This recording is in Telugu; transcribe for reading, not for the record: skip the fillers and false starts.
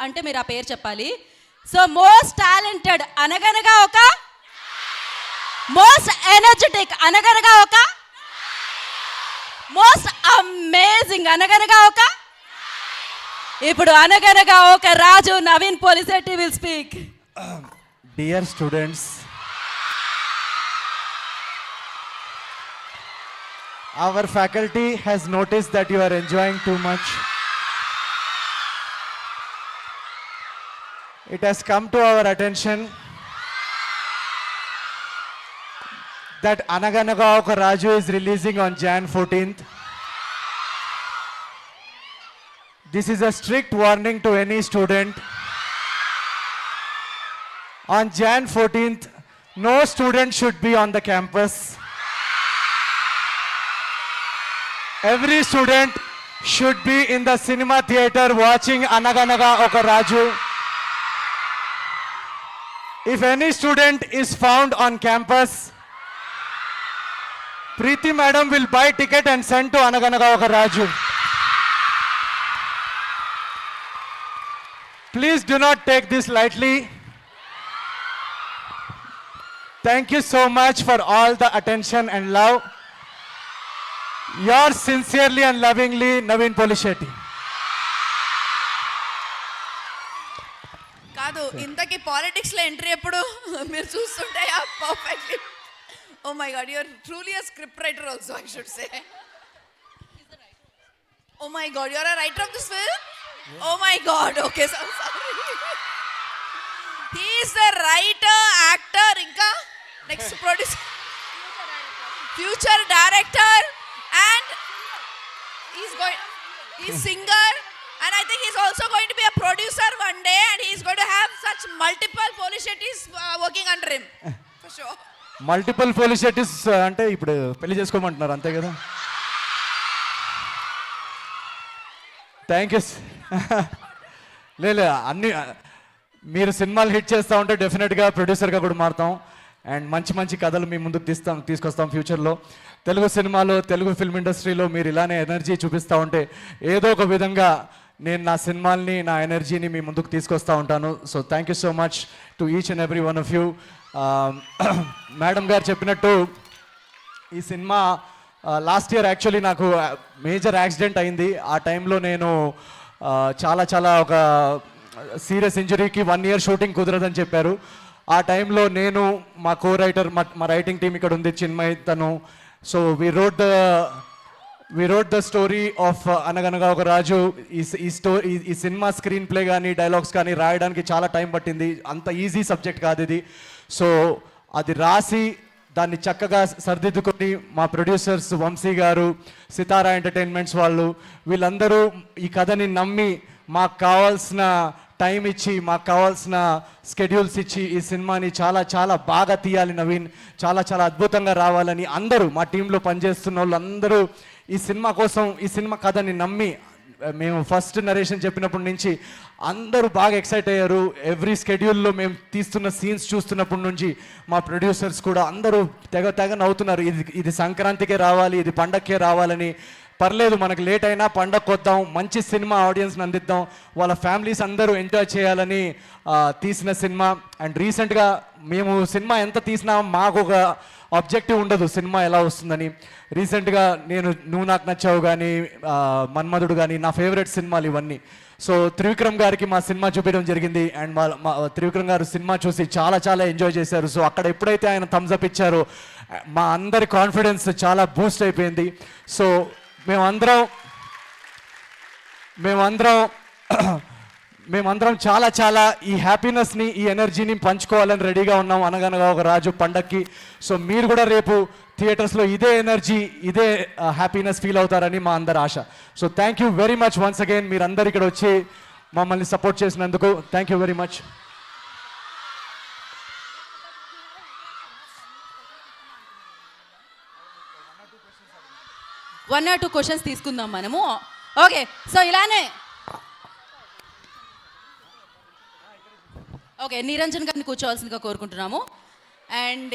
అంటే మీరు ఆ పేరు చెప్పాలి. సో మోస్ట్ టాలెంటెడ్ అనగనగా ఒక, మోస్ట్ ఎనర్జెటిక్ అనగనగా ఒక, మోస్ట్ అమేజింగ్ అనగనగా ఒక, ఇప్పుడు అనగనగా ఒక రాజు Naveen Polishetty will speak. Dear students, our faculty has noticed that you are enjoying too much. It has come to our attention that Anaganaga Oka Raju is releasing on Jan 14th. This is a strict warning to any student. On Jan 14th, no student should be on the campus. Every student should be in the cinema theater watching Anaganaga Oka Raju. If any student is found on campus, Preeti madam will buy ticket and send to Anaganaga Oka Raju. Please do not take this lightly. Thank you so much for all the attention and love. Yours sincerely and lovingly, Naveen Polishetty. కాదు, ఇంతకీ పాలిటిక్స్ లో ఎంట్రీ ఎప్పుడు మీరు చూస్తుంటే perfectly. Oh my god, you're truly a script writer also, I should say. Oh my god, you're a writer of this film. Oh my god, okay, so sorry. He is the writer, actor, ఇంకా next producer, future director, and he's singer, and I think he's also going to be a producer one day, and he's going to have such multiple Polishettis working under him for sure. Multiple Polishettys అంటే ఇప్పుడు పెళ్లి చేసుకోమంటున్నారు అంతే కదా. Thank you. లేదు, అన్ని మీరు సినిమాలు హిట్ చేస్తూ ఉంటే డెఫినెట్గా ప్రొడ్యూసర్గా కూడా మారుతాం, అండ్ మంచి మంచి కథలు మీ ముందుకు తీసుకొస్తాం ఫ్యూచర్లో. తెలుగు సినిమాలో, తెలుగు ఫిల్మ్ ఇండస్ట్రీలో మీరు ఇలానే ఎనర్జీ చూపిస్తూ ఉంటే ఏదో ఒక విధంగా నేను నా సినిమాల్ని, నా ఎనర్జీని మీ ముందుకు తీసుకొస్తూ ఉంటాను. So thank you so much to each and every one of you. Madam గారు చెప్పినట్టు ఈ సినిమా లాస్ట్ ఇయర్ యాక్చువల్లీ నాకు మేజర్ యాక్సిడెంట్ అయింది. ఆ టైంలో నేను చాలా ఒక సీరియస్ ఇంజరీకి 1 year షూటింగ్ కుదరదని చెప్పారు. ఆ టైంలో నేను, మా కో రైటర్, మా రైటింగ్ టీం ఇక్కడ ఉంది, చిన్మయ్ తను. So we wrote the story of Anaganaga ఒక రాజు. ఈ సినిమా స్క్రీన్ ప్లే కానీ, డైలాగ్స్ కానీ రాయడానికి చాలా టైం పట్టింది. అంత ఈజీ సబ్జెక్ట్ కాదు ఇది. సో అది రాసి దాన్ని చక్కగా సరిదిద్దుకొని మా ప్రొడ్యూసర్స్ వంశీ గారు, సితారా ఎంటర్టైన్మెంట్స్ వాళ్ళు, వీళ్ళందరూ ఈ కథని నమ్మి మాకు కావాల్సిన టైం ఇచ్చి, మాకు కావాల్సిన స్కెడ్యూల్స్ ఇచ్చి ఈ సినిమాని చాలా బాగా తీయాలి నవీన్, చాలా అద్భుతంగా రావాలని అందరూ మా టీంలో పనిచేస్తున్న వాళ్ళు అందరూ ఈ సినిమా కోసం, ఈ సినిమా కథని నమ్మి, మేము ఫస్ట్ నరేషన్ చెప్పినప్పటి నుంచి అందరూ బాగా ఎక్సైట్ అయ్యారు. ఎవ్రీ స్కెడ్యూల్లో మేము తీస్తున్న సీన్స్ చూస్తున్నప్పటి నుంచి మా ప్రొడ్యూసర్స్ కూడా అందరూ తెగ నవ్వుతున్నారు. ఇది సంక్రాంతికే రావాలి, ఇది పండగకే రావాలని. పర్లేదు, మనకు లేట్ అయినా పండగకు వద్దాం, మంచి సినిమా ఆడియన్స్ని అందిద్దాం, వాళ్ళ ఫ్యామిలీస్ అందరూ ఎంజాయ్ చేయాలని తీసిన సినిమా. అండ్ రీసెంట్గా మేము సినిమా ఎంత తీసినా మాకు ఒక ఆబ్జెక్టివ్ ఉండదు సినిమా ఎలా వస్తుందని. రీసెంట్గా నేను నువ్వు నాకు నచ్చావు కానీ, మన్మధుడు కానీ నా ఫేవరెట్ సినిమాలు ఇవన్నీ. సో త్రివిక్రమ్ గారికి మా సినిమా చూపించడం జరిగింది, అండ్ మా త్రివిక్రమ్ గారు సినిమా చూసి చాలా ఎంజాయ్ చేశారు. సో అక్కడ ఎప్పుడైతే ఆయన థమ్స్ అప్ ఇచ్చారో మా అందరి కాన్ఫిడెన్స్ చాలా బూస్ట్ అయిపోయింది. సో మేమందరం చాలా ఈ హ్యాపీనెస్ని, ఈ ఎనర్జీని పంచుకోవాలని రెడీగా ఉన్నాం అనగనగా ఒక రాజు పండక్కి. సో మీరు కూడా రేపు థియేటర్స్లో ఇదే ఎనర్జీ, ఇదే హ్యాపీనెస్ ఫీల్ అవుతారని మా అందరి ఆశ. So thank you very much once again, మీరందరు ఇక్కడ వచ్చి మమ్మల్ని సపోర్ట్ చేసినందుకు thank you very much. 1 or 2 questions తీసుకుందాం మనము. ఓకే, సో ఇలానే ఓకే, నిరంజన్ గారిని కూర్చోవాల్సిందిగా కోరుకుంటున్నాము. అండ్